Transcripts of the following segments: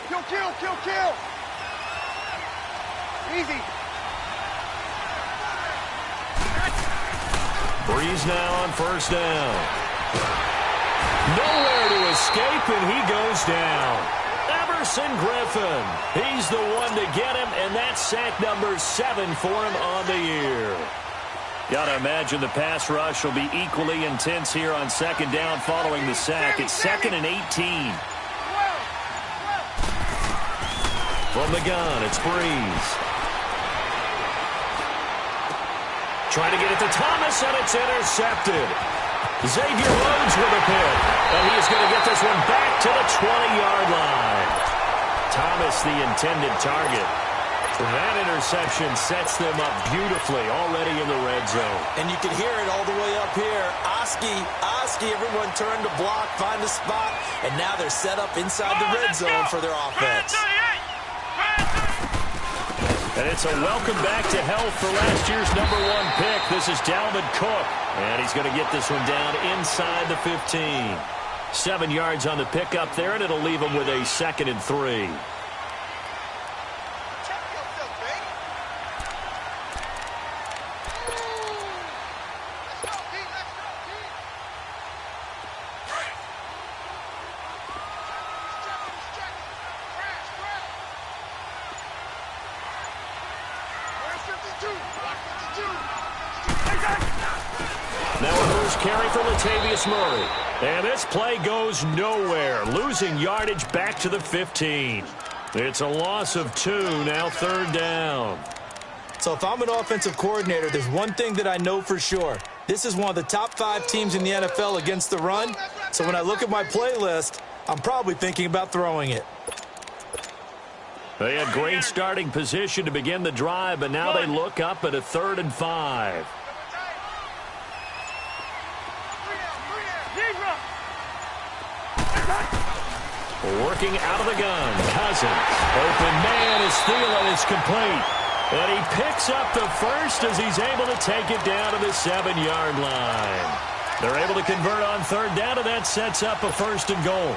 Kill, kill, kill, kill. Easy. Breeze now on first down. Nowhere to escape, and he goes down. Everson Griffin. He's the one to get him, and that's sack number 7 for him on the year. Got to imagine the pass rush will be equally intense here on second down following the sack. It's 2nd and 18. From the gun, it's Breeze. Trying to get it to Thomas, and it's intercepted. Xavier Rhodes with a pick, and he's going to get this one back to the 20-yard line. Thomas, the intended target. That interception sets them up beautifully already in the red zone. And you can hear it all the way up here. Oski, everyone turned to block, find a spot, and now they're set up inside the red zone for their offense. And it's a welcome back to health for last year's #1 pick. This is Dalvin Cook, and he's going to get this one down inside the 15. 7 yards on the pickup there, and it'll leave him with a 2nd and 3. Now a first carry for Latavius Murray. And this play goes nowhere. Losing yardage back to the 15. It's a loss of 2, now 3rd down. So if I'm an offensive coordinator, there's one thing that I know for sure. This is one of the top 5 teams in the NFL against the run. So when I look at my playlist, I'm probably thinking about throwing it. They had great starting position to begin the drive, but now they look up at a 3rd and 5. Working out of the gun, Cousins. Open man is Thielen is complete. And he picks up the first as he's able to take it down to the 7-yard line. They're able to convert on 3rd down, and that sets up a 1st and goal.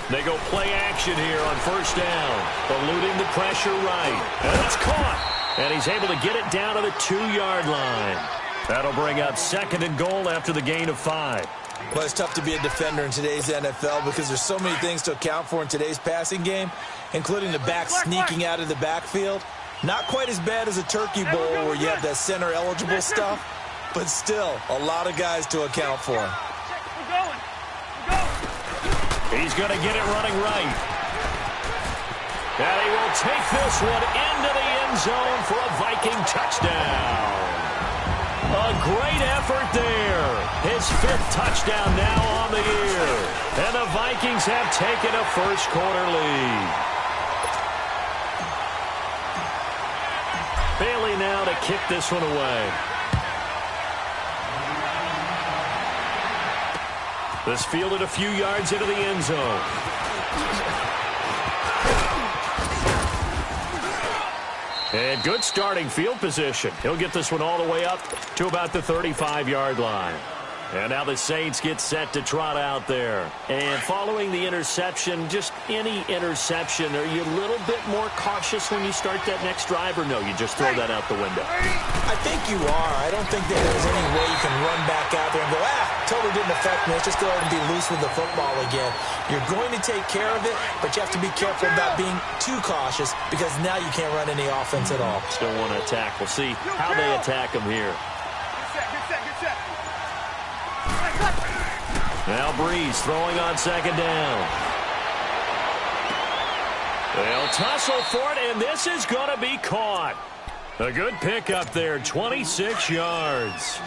They go play action here on 1st down. Eluding the pressure right. And it's caught. And he's able to get it down to the 2-yard line. That'll bring up 2nd and goal after the gain of 5. Well, it's tough to be a defender in today's NFL because there's so many things to account for in today's passing game, including the back sneaking out of the backfield. Not quite as bad as a turkey bowl where you have that center-eligible stuff, but still a lot of guys to account for. He's going to get it running right. And he will take this one into the end zone for a Viking touchdown. A great effort there. His 5th touchdown now on the year. And the Vikings have taken a first-quarter lead. Bailey now to kick this one away. This fielded a few yards into the end zone. And good starting field position. He'll get this one all the way up to about the 35-yard line. And now the Saints get set to trot out there. And following the interception, just any interception, are you a little bit more cautious when you start that next drive, or no, you just throw that out the window? I think you are. I don't think that there's any way you can run back out there and go, totally didn't affect me. Let's just go ahead and be loose with the football again. You're going to take care of it, but you have to be careful about being too cautious because now you can't run any offense at all. Still want to attack. We'll see how they attack him here. Now Breeze throwing on 2nd down. They'll tussle for it, and this is going to be caught. A good pick up there, 26 yards.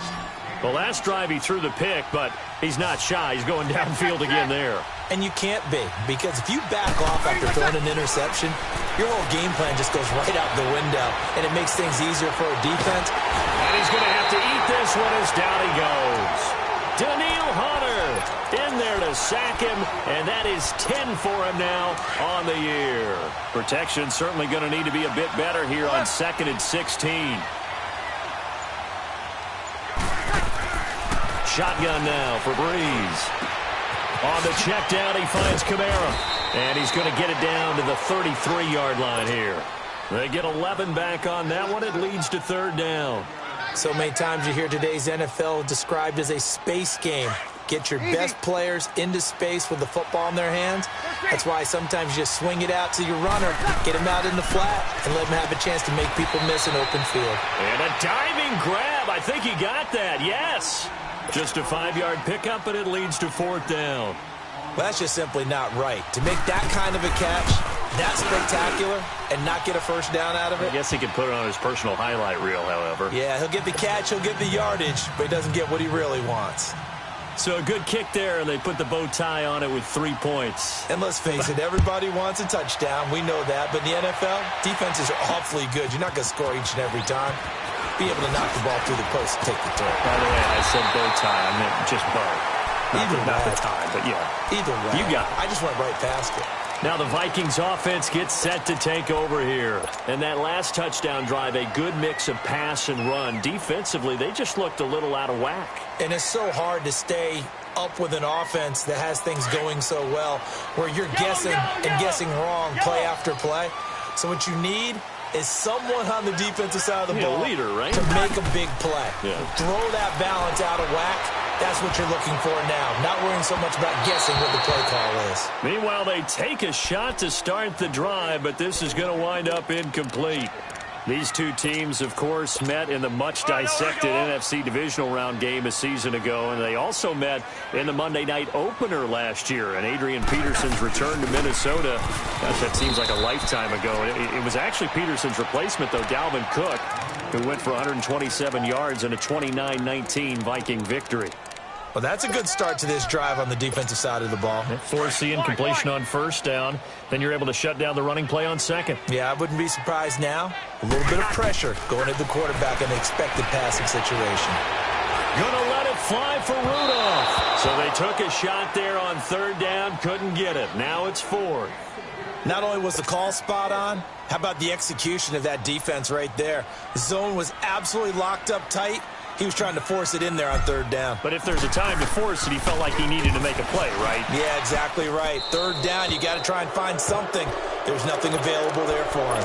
The last drive he threw the pick, but he's not shy. He's going downfield again there. And you can't be, because if you back off after throwing an interception, your whole game plan just goes right out the window, and it makes things easier for a defense. And he's going to have to eat this one as down he goes. Daniil Hunter in there to sack him, and that is 10 for him now on the year. Protection certainly going to need to be a bit better here on 2nd and 16. Shotgun now for Breeze. On the check down, he finds Kamara. And he's going to get it down to the 33-yard line here. They get 11 back on that one. It leads to 3rd down. So many times you hear today's NFL described as a space game. Get your best players into space with the football in their hands. That's why sometimes you just swing it out to your runner, get him out in the flat, and let him have a chance to make people miss an open field. And a diving grab. I think he got that. Yes. Just a 5-yard pickup, and it leads to 4th down. Well, that's just simply not right. To make that kind of a catch, that spectacular, and not get a first down out of it. I guess he could put it on his personal highlight reel, however. Yeah, he'll get the catch, he'll get the yardage, but he doesn't get what he really wants. So a good kick there, and they put the bow tie on it with 3 points. And let's face it, everybody wants a touchdown. We know that. But in the NFL, defenses are awfully good. You're not going to score each and every time. Be able to knock the ball through the post and take the turn. By the way, I said bow tie. I meant just bow. Not the tie, but yeah. Either way. You got it. I just went right past it. Now the Vikings offense gets set to take over here. And that last touchdown drive, a good mix of pass and run. Defensively, they just looked a little out of whack. And it's so hard to stay up with an offense that has things going so well, where you're guessing and guessing wrong play after play. So what you need is someone on the defensive side of the ball leader, right? to make a big play. Yeah. Throw that balance out of whack. That's what you're looking for now. Not worrying so much about guessing what the play call is. Meanwhile, they take a shot to start the drive, but this is going to wind up incomplete. These two teams, of course, met in the much-dissected NFC divisional round game a season ago, and they also met in the Monday night opener last year. And Adrian Peterson's return to Minnesota, gosh, that seems like a lifetime ago. It was actually Peterson's replacement, though, Dalvin Cook, who went for 127 yards in a 29-19 Viking victory. Well, that's a good start to this drive on the defensive side of the ball. Force the incompletion on 1st down. Then you're able to shut down the running play on 2nd. Yeah, I wouldn't be surprised now. A little bit of pressure going at the quarterback in the expected passing situation. Gonna let it fly for Rudolph. So they took a shot there on 3rd down, couldn't get it. Now it's 4th. Not only was the call spot on, how about the execution of that defense right there? The zone was absolutely locked up tight. He was trying to force it in there on 3rd down. But if there's a time to force it, he felt like he needed to make a play, right? Yeah, exactly right. 3rd down, you got to try and find something. There's nothing available there for him.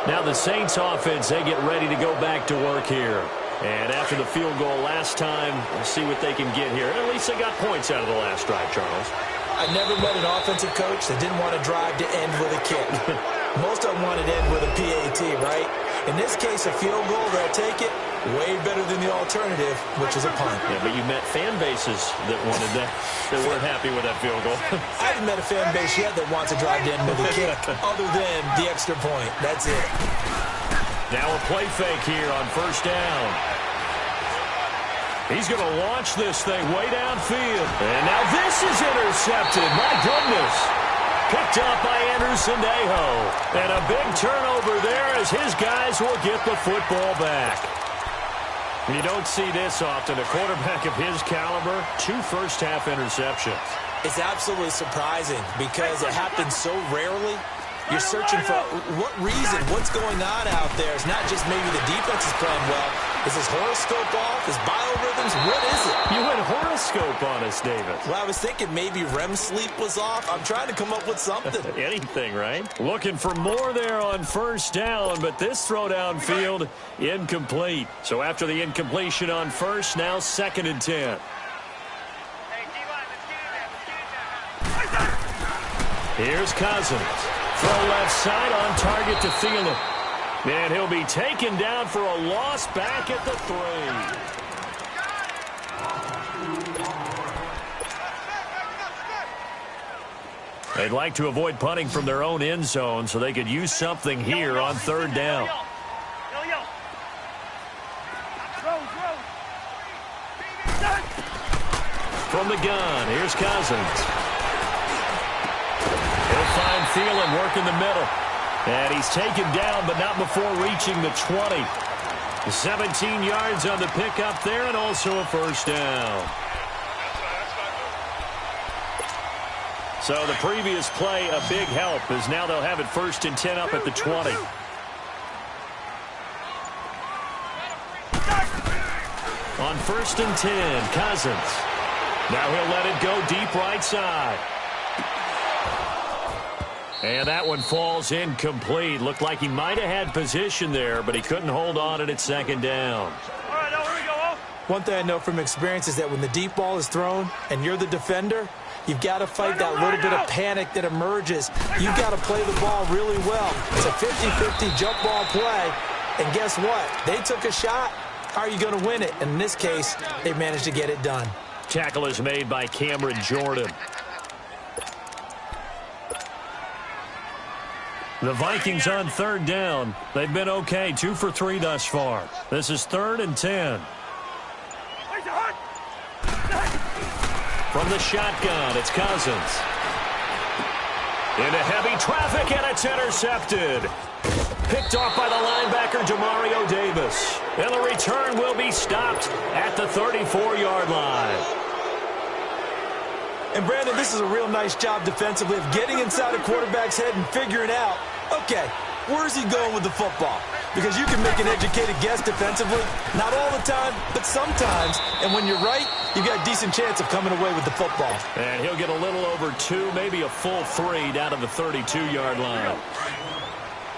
Now the Saints offense, they get ready to go back to work here. And after the field goal last time, we'll see what they can get here. At least they got points out of the last drive, Charles. I never met an offensive coach that didn't want to drive to end with a kick. Most of them wanted to end with a PAT, right? In this case, a field goal, they'll take it. Way better than the alternative, which is a punt. Yeah, but you met fan bases that wanted that, that weren't happy with that field goal. I haven't met a fan base yet that wants to drive to end with a kick, other than the extra point. That's it. Now a play fake here on 1st down. He's going to launch this thing way downfield. And now this is intercepted. My goodness. Picked up by Anderson-Dejo. And a big turnover there as his guys will get the football back. You don't see this often. A quarterback of his caliber, 2 first-half interceptions. It's absolutely surprising because it happens so rarely. You're searching for what reason, what's going on out there. It's not just maybe the defense is playing well. Is his horoscope off? His biorhythms? What is it? You went horoscope on us, David. Well, I was thinking maybe REM sleep was off. I'm trying to come up with something. Anything, right? Looking for more there on 1st down, but this throw downfield incomplete. So after the incompletion on 1st, now 2nd and 10. Here's Cousins. Throw left side on target to Thielen. And he'll be taken down for a loss back at the 3. They'd like to avoid punting from their own end zone so they could use something here on 3rd down. From the gun, here's Cousins. He'll find Thielen working the middle. And he's taken down, but not before reaching the 20. 17 yards on the pickup there, and also a 1st down. So the previous play, a big help, as now they'll have it 1st and 10 up at the 20. On 1st and 10, Cousins. Now he'll let it go deep right side. And that one falls incomplete. Looked like he might have had position there, but he couldn't hold on at 2nd down. All right, now here we go. One thing I know from experience is that when the deep ball is thrown and you're the defender, you've got to fight that little bit of panic that emerges. You've got to play the ball really well. It's a 50-50 jump ball play. And guess what? They took a shot. Are you going to win it? And in this case, they managed to get it done. Tackle is made by Cameron Jordan. The Vikings on 3rd down. They've been okay, 2 for 3 thus far. This is 3rd and 10. From the shotgun, it's Cousins. Into heavy traffic, and it's intercepted. Picked off by the linebacker, Demario Davis. And the return will be stopped at the 34-yard line. And, Brandon, this is a real nice job defensively of getting inside a quarterback's head and figuring out, okay, where's he going with the football? Because you can make an educated guess defensively. Not all the time, but sometimes. And when you're right, you've got a decent chance of coming away with the football. And he'll get a little over 2, maybe a full 3 down to the 32-yard line.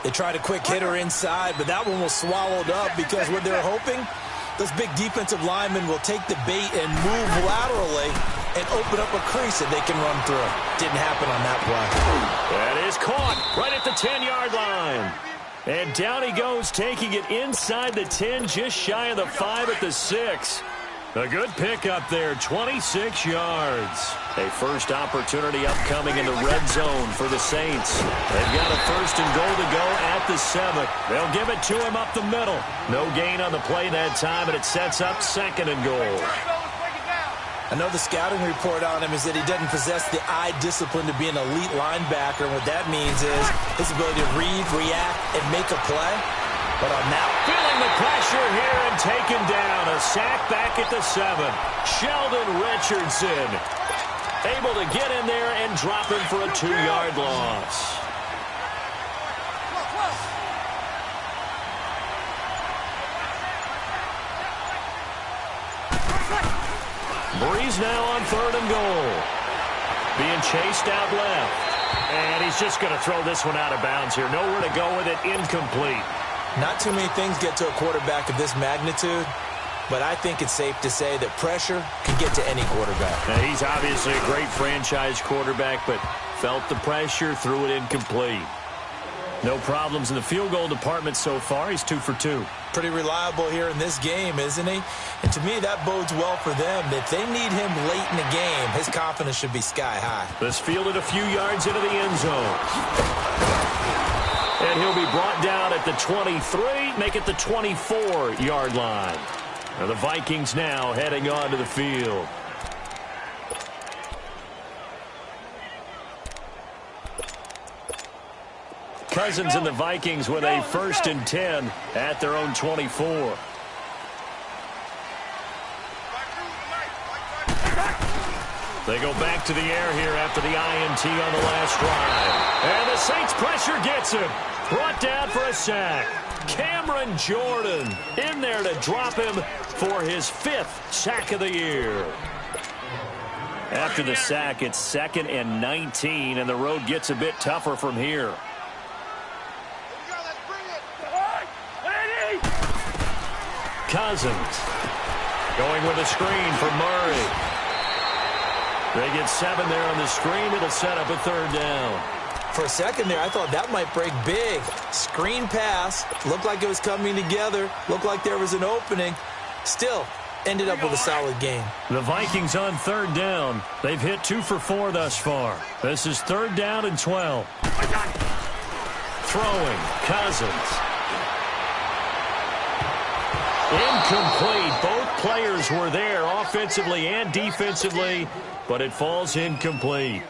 They tried a quick hitter inside, but that one was swallowed up because what they're hoping, those big defensive linemen will take the bait and move laterally and open up a crease that they can run through. Didn't happen on that play. That is caught right at the 10-yard line. And down he goes, taking it inside the 10, just shy of the 5 at the 6. A good pickup there, 26 yards. A first opportunity upcoming in the red zone for the Saints. They've got a 1st and goal to go at the 7. They'll give it to him up the middle. No gain on the play that time, and it sets up 2nd and goal. I know the scouting report on him is that he doesn't possess the eye discipline to be an elite linebacker. And what that means is his ability to read, react, and make a play. But on that, feeling the pressure here and taken down. A sack back at the 7. Sheldon Richardson able to get in there and drop him for a 2-yard loss. Breeze now on 3rd and goal. Being chased out left. And he's just going to throw this one out of bounds here. Nowhere to go with it. Incomplete. Not too many things get to a quarterback of this magnitude, but I think it's safe to say that pressure can get to any quarterback. Now, he's obviously a great franchise quarterback, but felt the pressure, threw it incomplete. No problems in the field goal department so far. He's 2 for 2. Pretty reliable here in this game, isn't he? And to me, that bodes well for them. If they need him late in the game, his confidence should be sky high. This fielded a few yards into the end zone. And he'll be brought down at the 23, make it the 24-yard line. Now the Vikings now heading onto the field. Cousins and the Vikings with a 1st and 10 at their own 24. They go back to the air here after the INT on the last drive. And the Saints pressure gets him. Brought down for a sack. Cameron Jordan in there to drop him for his 5th sack of the year. After the sack, it's 2nd and 19, and the road gets a bit tougher from here. Cousins going with a screen for Murray. They get 7 there on the screen. It'll set up a 3rd down. For a second there, I thought that might break big. Screen pass. Looked like it was coming together. Looked like there was an opening. Still, ended up with a solid game. The Vikings on 3rd down. They've hit 2 for 4 thus far. This is 3rd down and 12. Throwing, Cousins. Incomplete. Both players were there offensively and defensively, but it falls incomplete.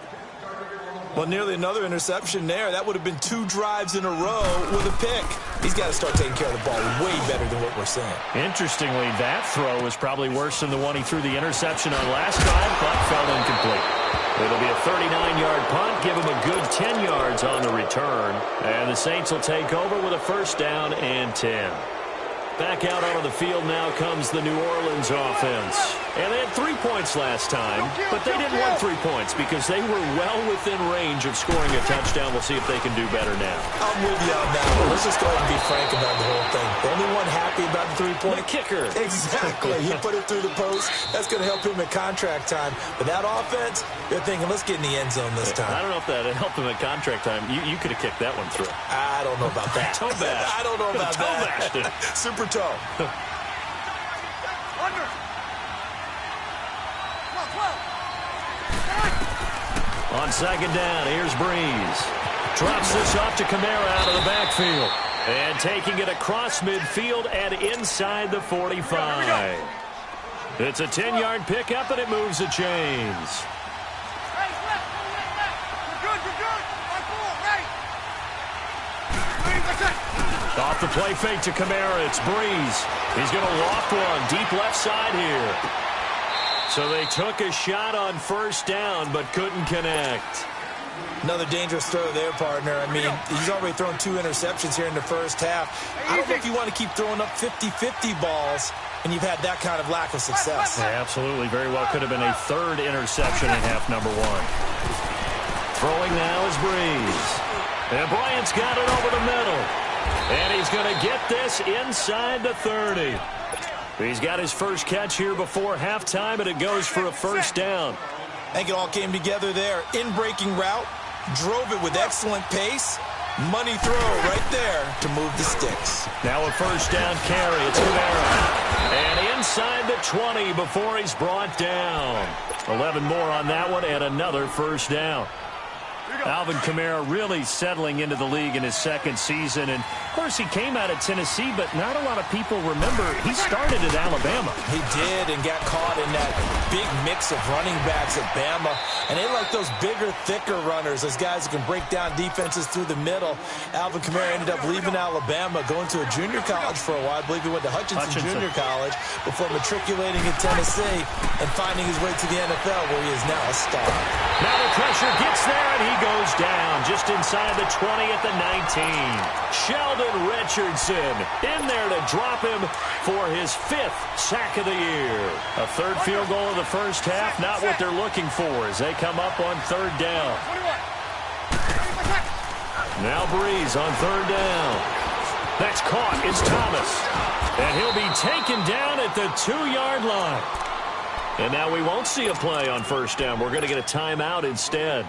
Well, nearly another interception there. That would have been 2 drives in a row with a pick. He's got to start taking care of the ball way better than what we're seeing. Interestingly, that throw was probably worse than the one he threw the interception on last drive, but fell incomplete. It'll be a 39-yard punt, give him a good 10 yards on the return. And the Saints will take over with a first down and 10. Back out onto the field now comes the New Orleans offense. And they had 3 points last time, but they didn't want 3 points because they were well within range of scoring a touchdown. We'll see if they can do better now. I'm with you on that one. Let's just go ahead and be frank about the whole thing. The only one happy about the 3-point? The kicker. Exactly. He put it through the post. That's going to help him at contract time. But that offense, they're thinking, let's get in the end zone this time. I don't know if that helped him at contract time. You could have kicked that one through. I don't know about that. Toe bash. I don't know about Toe that. bashed it. Super toe. On second down, here's Breeze. Drops this off to Kamara out of the backfield. And taking it across midfield and inside the 45. It's a 10-yard pickup, and it moves the chains. Off the play fake to Kamara, it's Breeze. He's going to loft one deep left side here. So they took a shot on first down, but couldn't connect. Another dangerous throw there, partner. I mean, he's already thrown 2 interceptions here in the first half. I don't know if you want to keep throwing up 50-50 balls, and you've had that kind of lack of success. Yeah, absolutely. Very well could have been a 3rd interception in half number 1. Throwing now is Breeze. And Bryant's got it over the middle. And he's going to get this inside the 30. He's got his first catch here before halftime, and it goes for a first down. I think it all came together there. In-breaking route, drove it with excellent pace. Money throw right there to move the sticks. Now a first down carry. It's Kamara. And inside the 20 before he's brought down. 11 more on that one and another first down. Alvin Kamara really settling into the league in his 2nd season. And, of course, he came out of Tennessee, but not a lot of people remember he started at Alabama. He did and got caught in that big mix of running backs at Bama. And they like those bigger, thicker runners, those guys who can break down defenses through the middle. Alvin Kamara ended up leaving Alabama, going to a junior college for a while. I believe he went to Hutchinson Junior College before matriculating in Tennessee and finding his way to the NFL, where he is now a star. Now the pressure gets there, and he goes down just inside the 20 at the 19. Sheldon Richardson in there to drop him for his 5th sack of the year. A 3rd field goal of the first half, not what they're looking for as they come up on 3rd down. Now Breeze on 3rd down. That's caught. It's Thomas. And he'll be taken down at the 2-yard line. And now we won't see a play on first down. We're going to get a timeout instead,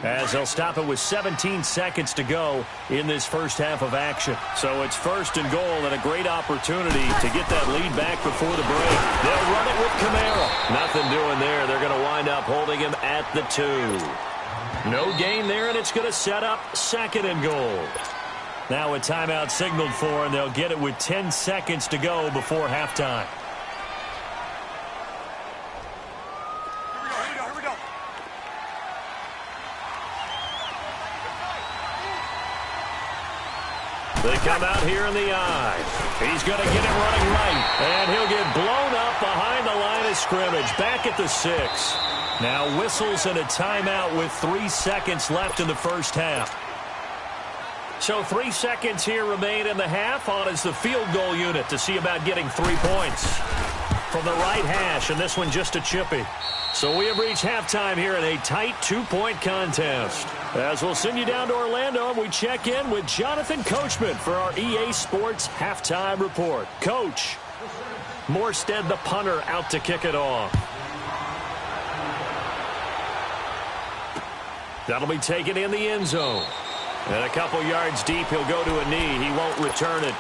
as they'll stop it with 17 seconds to go in this first half of action. So it's 1st and goal and a great opportunity to get that lead back before the break. They'll run it with Kamara. Nothing doing there. They're going to wind up holding him at the 2. No gain there, and it's going to set up 2nd and goal. Now a timeout signaled for, and they'll get it with 10 seconds to go before halftime. They come out here in the eye. He's going to get it running right. And he'll get blown up behind the line of scrimmage. Back at the 6. Now whistles and a timeout with 3 seconds left in the first half. So 3 seconds here remain in the half. On is the field goal unit to see about getting 3 points from the right hash. And this one just a chippy. So we have reached halftime here in a tight 2-point contest. As we'll send you down to Orlando, and we check in with Jonathan Coachman for our EA Sports Halftime Report. Coach, Morstead, the punter, out to kick it off. That'll be taken in the end zone. And a couple yards deep, he'll go to a knee. He won't return it.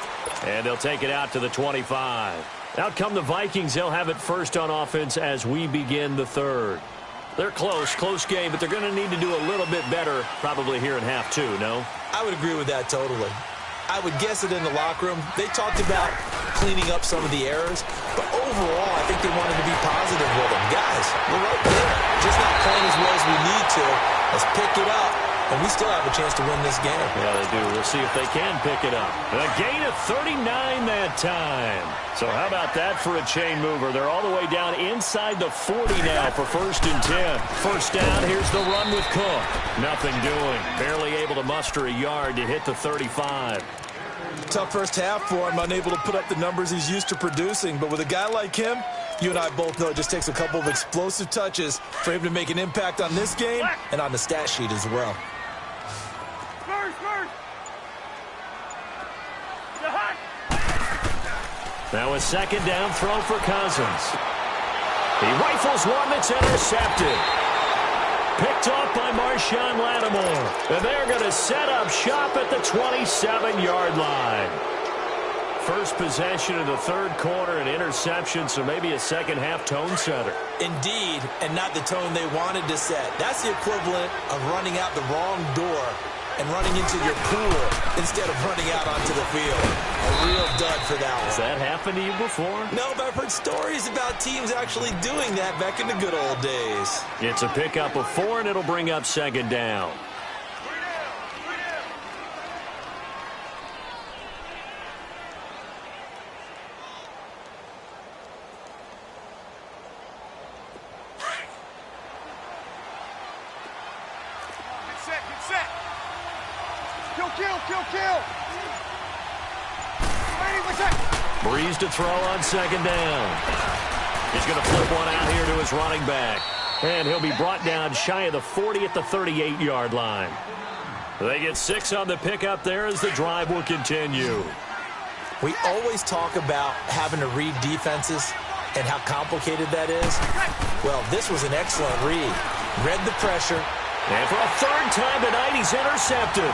And they'll take it out to the 25. Out come the Vikings. They'll have it first on offense as we begin the 3rd. They're close game, but they're going to need to do a little bit better probably here in half 2, no? I would agree with that totally. I would guess it in the locker room. They talked about cleaning up some of the errors, but overall, I think they wanted to be positive with them. Guys, we're right there. Just not playing as well as we need to. Let's pick it up and we still have a chance to win this game. Yeah, they do. We'll see if they can pick it up. A gain of 39 that time. So how about that for a chain mover? They're all the way down inside the 40 now for 1st and 10. First down, here's the run with Cook. Nothing doing. Barely able to muster a yard to hit the 35. Tough first half for him, unable to put up the numbers he's used to producing. But with a guy like him, you and I both know it just takes a couple of explosive touches for him to make an impact on this game and on the stat sheet as well. Now a second down throw for Cousins. He rifles one that's intercepted. Picked off by Marshawn Lattimore. And they're going to set up shop at the 27-yard line. First possession of the third quarter, an interception, so maybe a second-half tone setter. Indeed, and not the tone they wanted to set. That's the equivalent of running out the wrong door and running into your pool instead of running out onto the field. A real dud for that one. Has that happened to you before? No, but I've heard stories about teams actually doing that back in the good old days. It's a pickup of 4, and it'll bring up second down. Breeze to throw on second down. He's going to flip one out here to his running back. And he'll be brought down shy of the 40 at the 38-yard line. They get 6 on the pickup there as the drive will continue. We always talk about having to read defenses and how complicated that is. Well, this was an excellent read. Read the pressure. And for a third time tonight, he's intercepted.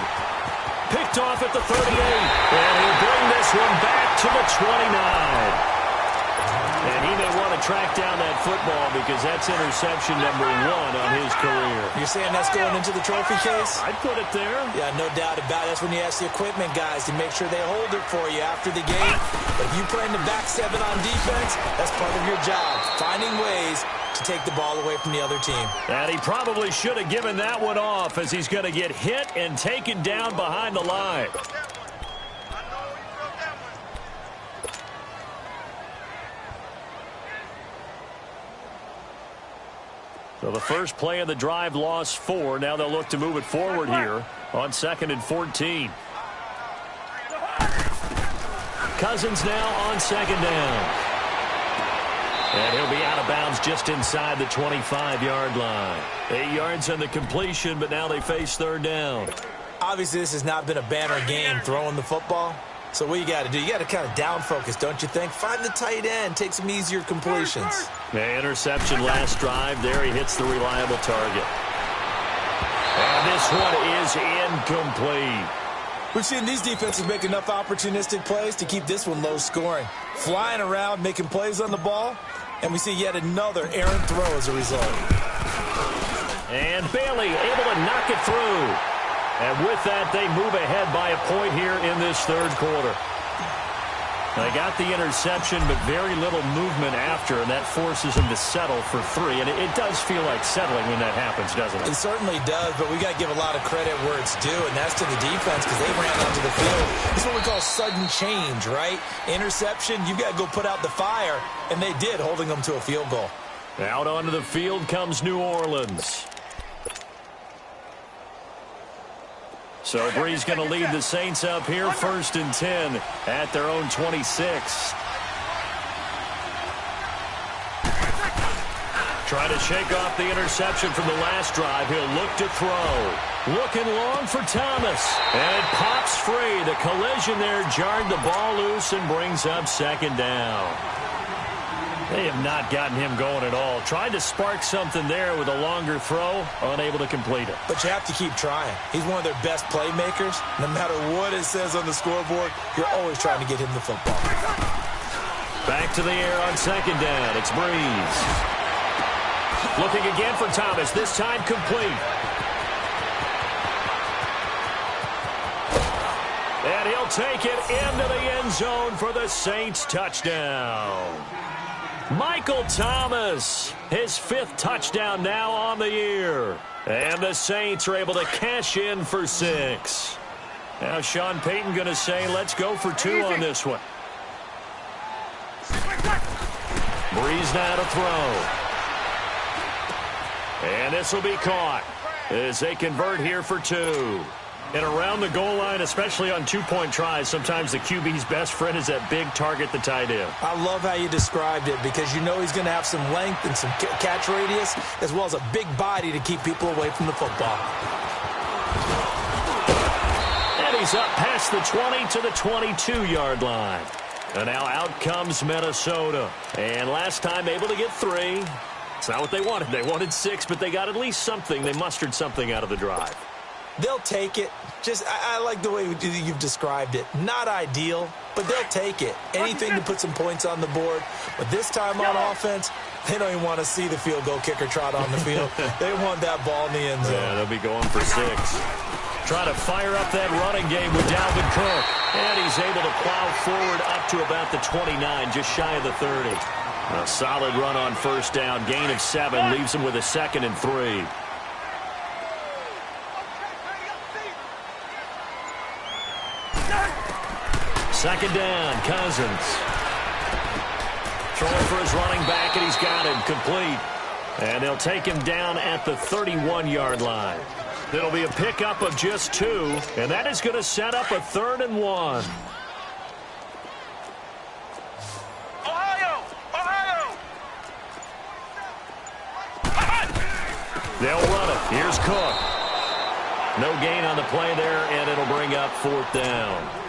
Picked off at the 38. And he'll bring this one back to the 29. And he may want to track down that football because that's interception number 1 on his career. You're saying that's going into the trophy case? I'd put it there. Yeah, no doubt about it. That's when you ask the equipment guys to make sure they hold it for you after the game. But if you play in the back 7 on defense, that's part of your job. Finding ways to take the ball away from the other team. And he probably should have given that one off as he's going to get hit and taken down behind the line. So the first play of the drive lost 4. Now they'll look to move it forward here on 2nd and 14. Cousins now on second down. And he'll be out of bounds just inside the 25-yard line. 8 yards on the completion, but now they face third down. Obviously, this has not been a banner game throwing the football. So what you got to do, you got to kind of down focus, don't you think? Find the tight end, take some easier completions. The interception last drive. There he hits the reliable target. And this one is incomplete. We've seen these defenses make enough opportunistic plays to keep this one low scoring. Flying around, making plays on the ball, and we see yet another errant throw as a result. And Bailey able to knock it through. And with that, they move ahead by a point here in this third quarter. They got the interception, but very little movement after, and that forces them to settle for 3. And it does feel like settling when that happens, doesn't it? It certainly does, but we got to give a lot of credit where it's due, and that's to the defense because they ran onto the field. This is what we call sudden change, right? Interception, you got to go put out the fire, and they did, holding them to a field goal. Out onto the field comes New Orleans. So Breeze going to lead the Saints up here, 1st and 10 at their own 26. Try to shake off the interception from the last drive. He'll look to throw. Looking long for Thomas. And it pops free. The collision there jarred the ball loose and brings up second down. They have not gotten him going at all. Tried to spark something there with a longer throw, unable to complete it. But you have to keep trying. He's one of their best playmakers. No matter what it says on the scoreboard, you're always trying to get him the football. Back to the air on second down. It's Breeze. Looking again for Thomas, this time complete. And he'll take it into the end zone for the Saints touchdown. Michael Thomas, his 5th touchdown now on the year. And the Saints are able to cash in for 6. Now Sean Payton going to say, let's go for 2 on this one. Breeze now to throw. And this will be caught as they convert here for 2. And around the goal line, especially on 2-point tries, sometimes the QB's best friend is that big target, the tight end. I love how you described it because you know he's going to have some length and some catch radius as well as a big body to keep people away from the football. And he's up past the 20 to the 22-yard line. And now out comes Minnesota. And last time able to get 3. It's not what they wanted. They wanted 6, but they got at least something. They mustered something out of the drive. They'll take it. I like the way you've described it. Not ideal, but they'll take it. Anything to put some points on the board. But this time on offense, they don't even want to see the field goal kicker trot on the field. They want that ball in the end zone. Yeah, they'll be going for 6. Trying to fire up that running game with Dalvin Cook. And he's able to plow forward up to about the 29, just shy of the 30. A solid run on first down. Gain of 7 leaves him with a 2nd and 3. Second down, Cousins. Throwing for his running back, and he's got him complete. And they'll take him down at the 31-yard line. It'll be a pickup of just 2, and that is going to set up a 3rd and 1. They'll run it. Here's Cook. No gain on the play there, and it'll bring up 4th down.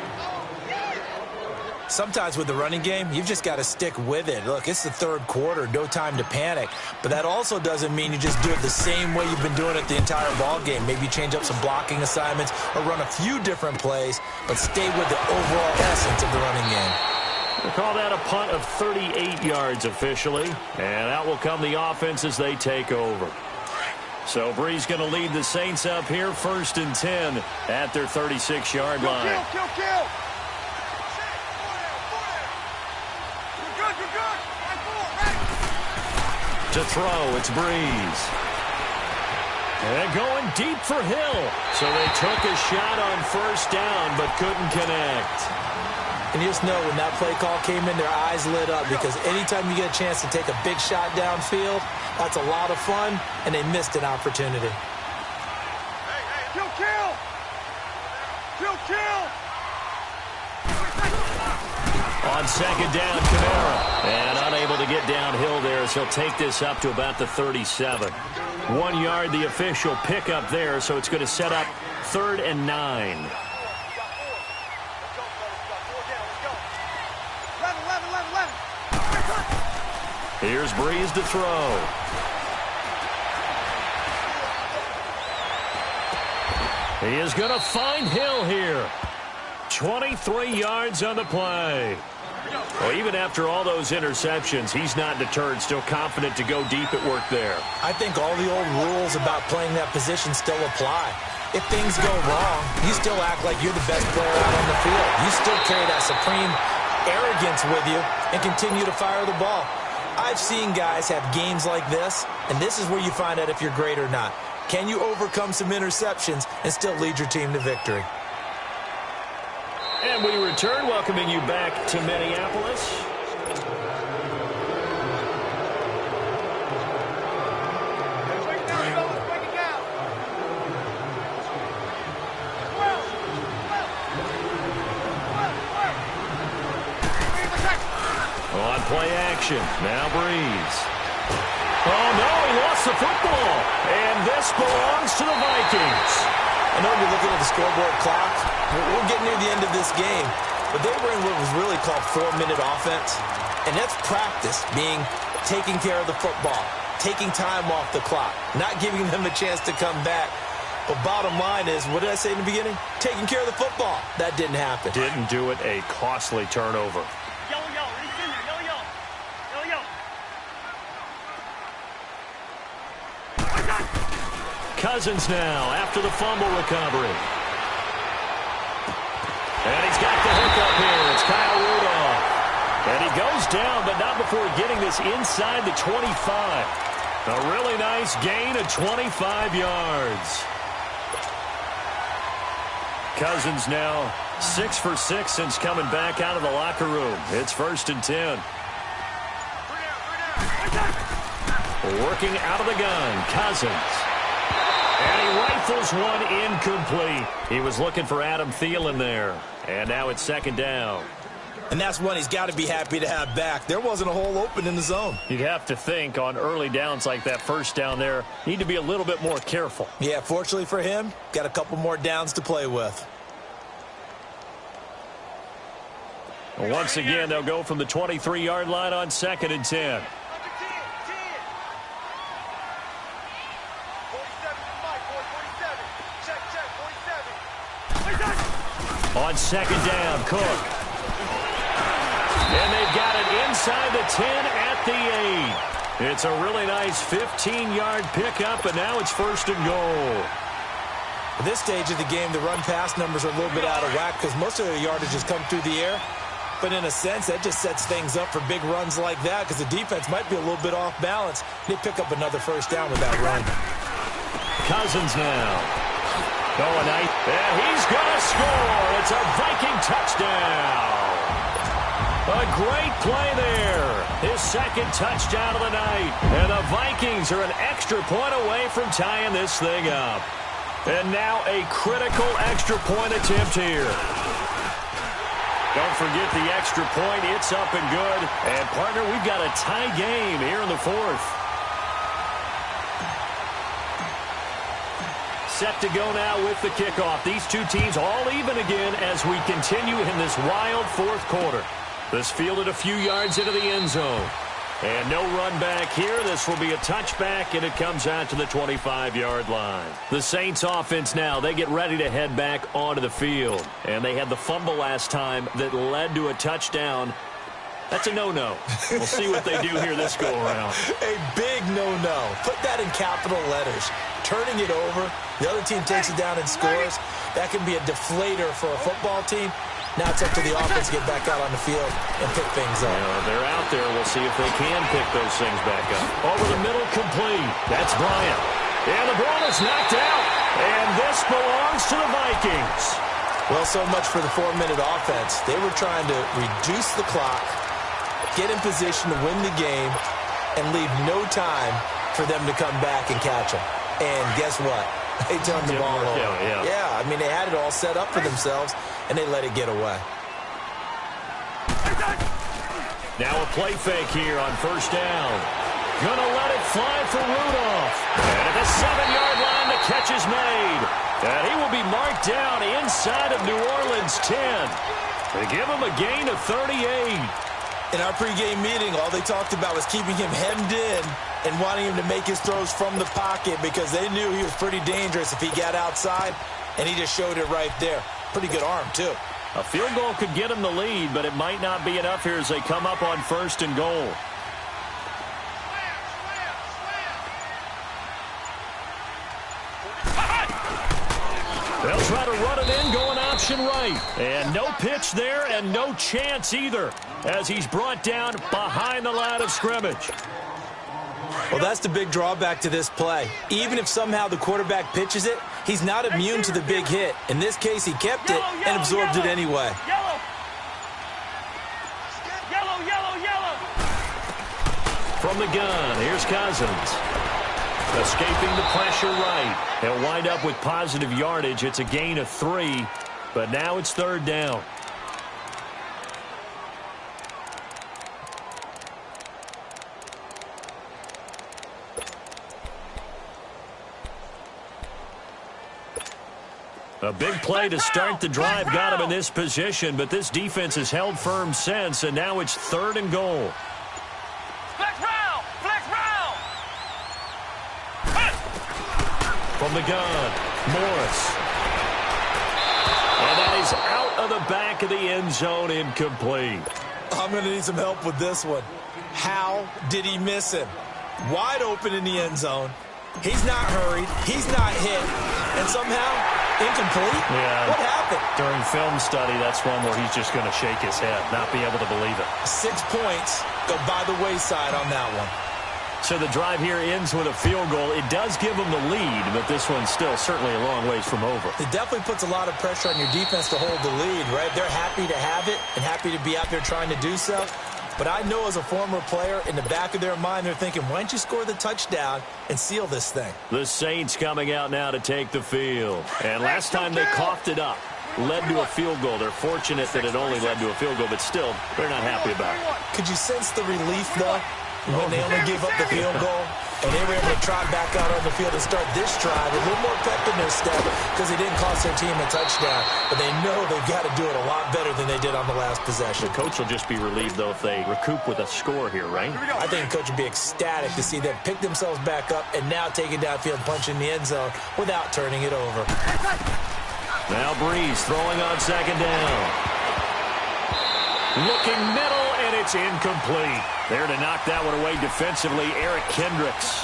Sometimes with the running game, you've just got to stick with it. Look, it's the 3rd quarter, no time to panic. But that also doesn't mean you just do it the same way you've been doing it the entire ball game. Maybe change up some blocking assignments or run a few different plays, but stay with the overall essence of the running game. We'll call that a punt of 38 yards officially. And out will come the offense as they take over. So Breeze going to lead the Saints up here, 1st and 10 at their 36-yard line. Kill. To throw, it's Breeze. And going deep for Hill. So they took a shot on first down, but couldn't connect. And you just know when that play call came in, their eyes lit up because anytime you get a chance to take a big shot downfield, that's a lot of fun, and they missed an opportunity. Kill! On second down, Kamara. And unable to get downhill there as he'll take this up to about the 37. 1 yard, the official pickup there, so it's going to set up 3rd and 9. Here's Breeze to throw. He is going to find Hill here. 23 yards on the play. Well, even after all those interceptions, he's not deterred, still confident to go deep at work there. I think all the old rules about playing that position still apply. If things go wrong, you still act like you're the best player out on the field. You still carry that supreme arrogance with you and continue to fire the ball. I've seen guys have games like this, and this is where you find out if you're great or not. Can you overcome some interceptions and still lead your team to victory? And we return, welcoming you back to Minneapolis. On play action, now Breeze. Oh, no, he lost the football. And this belongs to the Vikings. I know you're looking at the scoreboard clock. We're getting near the end of this game. But they were in what was really called 4-minute offense. And that's practice, taking care of the football, taking time off the clock, not giving them a chance to come back. But bottom line is, what did I say in the beginning? Taking care of the football. That didn't happen. Didn't do it, a costly turnover. Cousins now after the fumble recovery. And he's got the hookup here. It's Kyle Rudolph. And he goes down, but not before getting this inside the 25. A really nice gain of 25 yards. Cousins now 6 for 6 since coming back out of the locker room. It's 1st and 10. Working out of the gun, Cousins. And he rifles one incomplete. He was looking for Adam Thielen there. And now it's 2nd down. And that's one he's got to be happy to have back. There wasn't a hole open in the zone. You'd have to think on early downs like that, 1st down there, need to be a little bit more careful. Yeah, fortunately for him, got a couple more downs to play with. Once again, they'll go from the 23-yard line on 2nd and 10. On 2nd down, Cook. And they've got it inside the 10 at the 8. It's a really nice 15-yard pickup, and now it's 1st and goal. At this stage of the game, the run-pass numbers are a little bit out of whack because most of their yardage has come through the air. But in a sense, that just sets things up for big runs like that because the defense might be a little bit off balance. They pick up another 1st down with that run. Cousins now. Going night, and he's going to score. It's a Viking touchdown. A great play there. His 2nd touchdown of the night. And the Vikings are an extra point away from tying this thing up. And now a critical extra point attempt here. Don't forget the extra point. It's up and good. And, partner, we've got a tie game here in the 4th. Set to go now with the kickoff. These two teams all even again as we continue in this wild 4th quarter. This fielded a few yards into the end zone. And no run back here. This will be a touchback, and it comes out to the 25-yard line. The Saints offense now, they get ready to head back onto the field. And they had the fumble last time that led to a touchdown. That's a no-no. We'll see what they do here this go-around. A big no-no. Put that in capital letters. Turning it over, the other team takes it down and scores. That can be a deflator for a football team. Now it's up to the offense to get back out on the field and pick things up. They're out there. We'll see if they can pick those things back up. Over the middle, complete. That's Bryant. And the ball is knocked out. And this belongs to the Vikings. Well, so much for the 4-minute offense. They were trying to reduce the clock, get in position to win the game, and leave no time for them to come back and catch them. And guess what? They turned the ball over. Yeah, I mean, they had it all set up for themselves, and they let it get away. Now a play fake here on 1st down. Gonna let it fly for Rudolph. And at the 7-yard line, the catch is made. And he will be marked down inside of New Orleans 10. They give him a gain of 38. In our pregame meeting, all they talked about was keeping him hemmed in and wanting him to make his throws from the pocket because they knew he was pretty dangerous if he got outside, and he just showed it right there. Pretty good arm, too. A field goal could get him the lead, but it might not be enough here as they come up on 1st and goal. They'll try to run it in, going option right. And no pitch there and no chance either as he's brought down behind the line of scrimmage. Well, that's the big drawback to this play. Even if somehow the quarterback pitches it, he's not immune to the big hit. In this case, he kept it and absorbed it anyway. From the gun, here's Cousins. Escaping the pressure right. He'll wind up with positive yardage. It's a gain of 3, but now it's 3rd down. A big play to start the drive got him in this position, but this defense has held firm since, and now it's 3rd and goal. From the gun, Morris. And that is out of the back of the end zone, incomplete. I'm going to need some help with this one. How did he miss him? Wide open in the end zone. He's not hurried. He's not hit. And somehow Incomplete? Yeah. What happened? During film study, that's one where he's just going to shake his head, not be able to believe it. 6 points go by the wayside on that one. So the drive here ends with a field goal. It does give them the lead, but this one's still certainly a long ways from over. It definitely puts a lot of pressure on your defense to hold the lead, right? They're happy to have it and happy to be out there trying to do so. But I know as a former player, in the back of their mind, they're thinking, why don't you score the touchdown and seal this thing? The Saints coming out now to take the field. And last time they coughed it up, led to a field goal. They're fortunate that it only led to a field goal, but still, they're not happy about it. Could you sense the relief, though, when they only gave up the field goal? And they were able to trot back out on the field and start this drive with a little more pep in their step because they didn't cost their team a touchdown. But they know they've got to do it a lot better than they did on the last possession. The coach will just be relieved, though, if they recoup with a score here, right? I think the coach would be ecstatic to see them pick themselves back up and now take it downfield, punch in the end zone without turning it over. Now Breeze throwing on second down. Looking middle, and it's incomplete. There to knock that one away defensively, Eric Kendricks.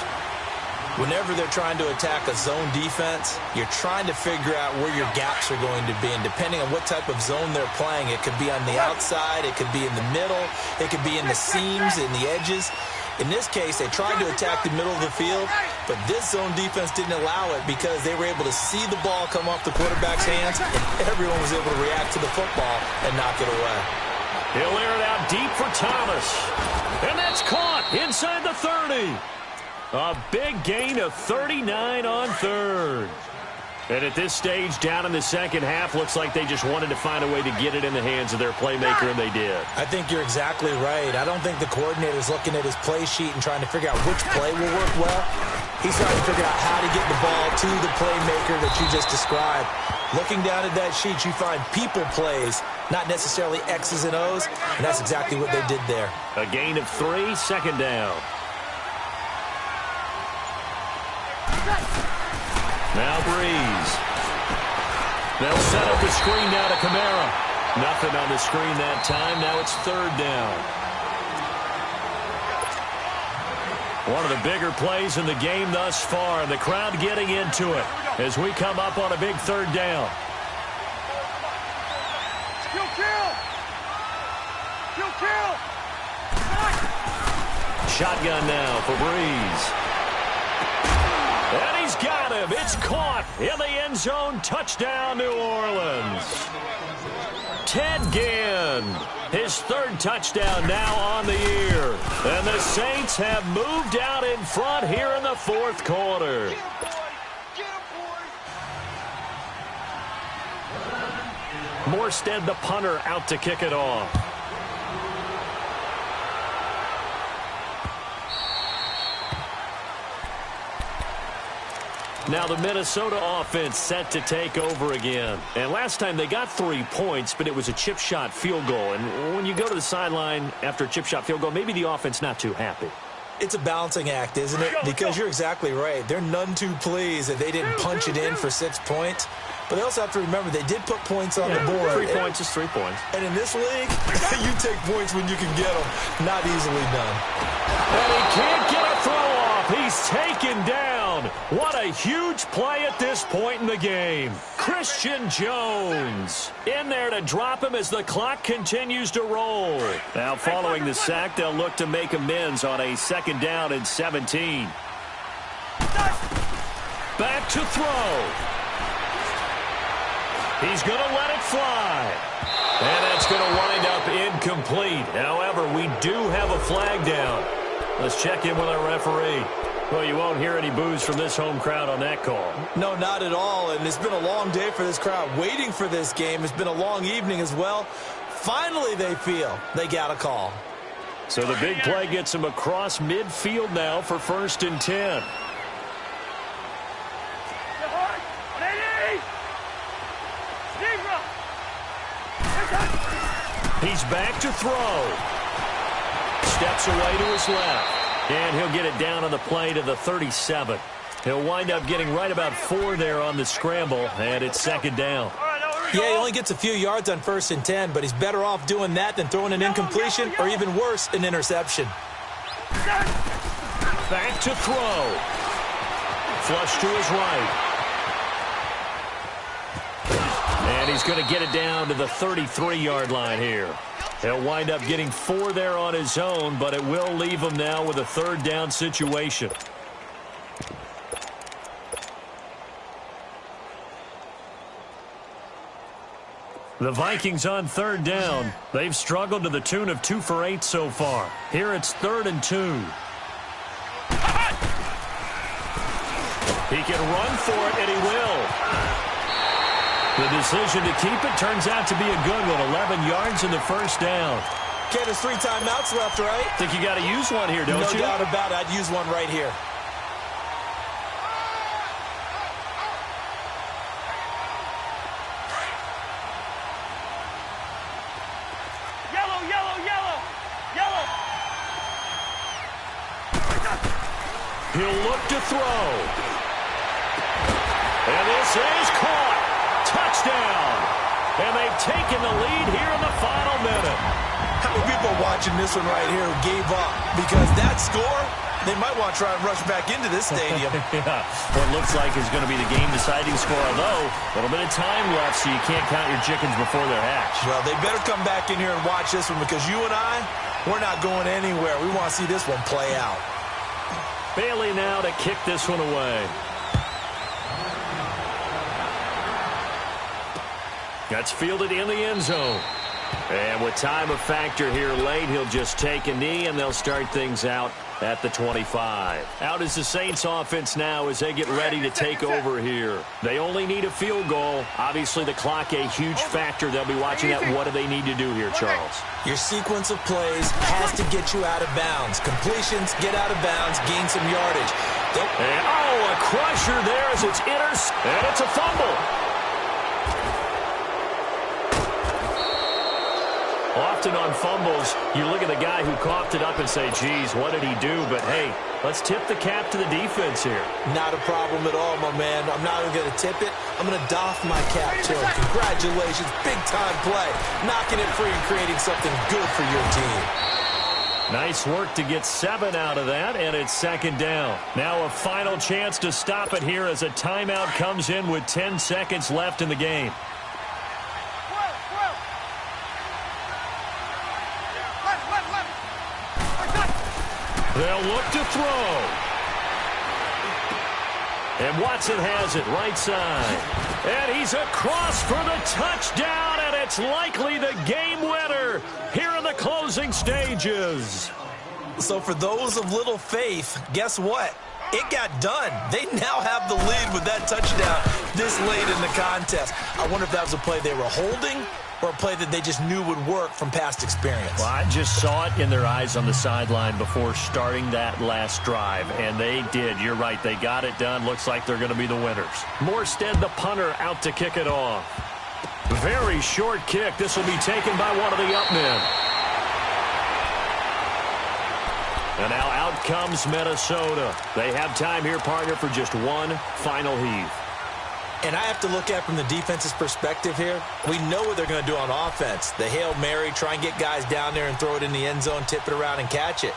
Whenever they're trying to attack a zone defense, you're trying to figure out where your gaps are going to be. And depending on what type of zone they're playing, it could be on the outside, it could be in the middle, it could be in the seams, in the edges. In this case, they tried to attack the middle of the field, but this zone defense didn't allow it because they were able to see the ball come off the quarterback's hands, and everyone was able to react to the football and knock it away. He'll air it out deep for Thomas. And that's caught inside the 30. A big gain of 39 on third. And at this stage, down in the second half, looks like they just wanted to find a way to get it in the hands of their playmaker, and they did. I think you're exactly right. I don't think the coordinator's looking at his play sheet and trying to figure out which play will work well. He's trying to figure out how to get the ball to the playmaker that you just described. Looking down at that sheet, you find people plays, not necessarily X's and O's, and that's exactly what they did there. A gain of 3, second down. Now Breeze. They'll set up the screen now to Kamara. Nothing on the screen that time. Now it's third down. One of the bigger plays in the game thus far. The crowd getting into it as we come up on a big third down. Shotgun now for Breeze. And he's got him. It's caught in the end zone. Touchdown, New Orleans. Ted Ginn, his third touchdown now on the year. And the Saints have moved out in front here in the fourth quarter. Morstead, the punter, out to kick it off. Now the Minnesota offense set to take over again. And last time they got 3 points, but it was a chip shot field goal. And when you go to the sideline after a chip shot field goal, maybe the offense not too happy. It's a balancing act, isn't it? Because you're exactly right. They're none too pleased that they didn't punch it in for 6 points. But they also have to remember they did put points on the board. 3 points is 3 points. And in this league, you take points when you can get them. Not easily done. And he can't get a throw off. He's taken down. What a huge play at this point in the game. Christian Jones in there to drop him as the clock continues to roll. Now following the sack, they'll look to make amends on a second down and 17. Back to throw. He's going to let it fly. And that's going to wind up incomplete. However, we do have a flag down. Let's check in with our referee. Well, you won't hear any boos from this home crowd on that call. No, not at all. And it's been a long day for this crowd waiting for this game. It's been a long evening as well. Finally, they feel they got a call. So the big play gets him across midfield now for 1st and 10. He's back to throw. Steps away to his left. And he'll get it down on the play to the 37. He'll wind up getting right about 4 there on the scramble, and it's second down. Yeah, he only gets a few yards on 1st and 10, but he's better off doing that than throwing an incompletion or even worse, an interception. Back to throw. Flush to his right. he's going to get it down to the 33-yard line here. He'll wind up getting 4 there on his own, but it will leave him now with a third down situation. The Vikings on third down. They've struggled to the tune of 2 for 8 so far. Here it's 3rd and 2. He can run for it, and he will. The decision to keep it turns out to be a good one. 11 yards in the first down. Okay, there's 3 timeouts left, right? Think you got to use one here, don't you? No doubt about it. I'd use one right here. He'll look to throw. And this is caught. Touchdown. And they've taken the lead here in the final minute. How many people are watching this one right here who gave up? Because that score, they might want to try and rush back into this stadium. Yeah, what looks like is going to be the game-deciding score, although a little bit of time left, so you can't count your chickens before they're hatched. Well, they better come back in here and watch this one, because you and I, we're not going anywhere. We want to see this one play out. Bailey now to kick this one away. That's fielded in the end zone. And with time a factor here late, he'll just take a knee, and they'll start things out at the 25. Out is the Saints offense now as they get ready to take over here. They only need a field goal. Obviously, the clock a huge factor. They'll be watching that. What do they need to do here, Charles? Your sequence of plays has to get you out of bounds. Completions, get out of bounds, gain some yardage. And, a crusher there as it's intercepted. And it's a fumble. Often on fumbles, you look at the guy who coughed it up and say, geez, what did he do? But, hey, let's tip the cap to the defense here. Not a problem at all, my man. I'm not even going to tip it. I'm going to doff my cap to him. Congratulations. Big-time play. Knocking it free and creating something good for your team. Nice work to get 7 out of that, and it's 2nd down. Now a final chance to stop it here as a timeout comes in with 10 seconds left in the game. They'll look to throw. And Watson has it right side. And he's across for the touchdown, and it's likely the game winner here in the closing stages. So for those of little faith, guess what? It got done. They now have the lead with that touchdown this late in the contest. I wonder if that was a play they were holding or a play that they just knew would work from past experience. Well, I just saw it in their eyes on the sideline before starting that last drive, and they did. You're right. They got it done. Looks like they're going to be the winners. Morstead, the punter, out to kick it off. Very short kick. This will be taken by one of the up men. And now out comes Minnesota. They have time here, partner, for just one final heave. And I have to look at from the defense's perspective here. We know what they're going to do on offense. The Hail Mary, try and get guys down there and throw it in the end zone, tip it around and catch it.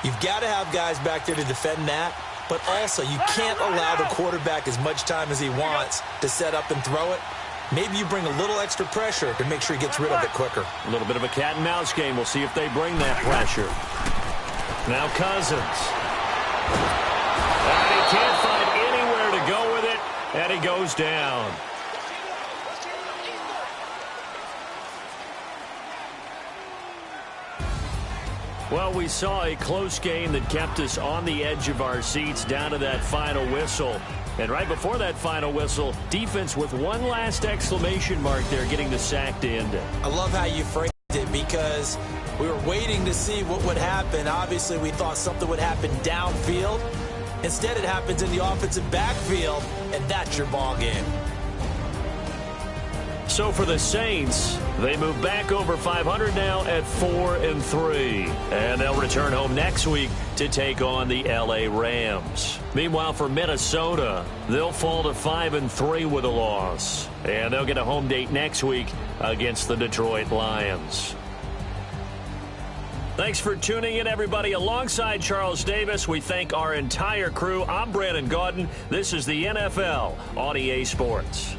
You've got to have guys back there to defend that, but also you can't allow the quarterback as much time as he wants to set up and throw it. Maybe you bring a little extra pressure to make sure he gets rid of it quicker. A little bit of a cat and mouse game. We'll see if they bring that pressure. Now Cousins. And he can't find anywhere to go with it, and he goes down. Well, we saw a close game that kept us on the edge of our seats down to that final whistle. And right before that final whistle, defense with one last exclamation mark there, getting the sack to end it. I love how you phrased it because we were waiting to see what would happen. Obviously, we thought something would happen downfield. Instead, it happens in the offensive backfield, and that's your ball game. So for the Saints, they move back over 500 now at 4-3. And they'll return home next week to take on the LA Rams. Meanwhile, for Minnesota, they'll fall to 5-3 with a loss. And they'll get a home date next week against the Detroit Lions. Thanks for tuning in, everybody. Alongside Charles Davis, we thank our entire crew. I'm Brandon Gaudin. This is the NFL on EA Sports.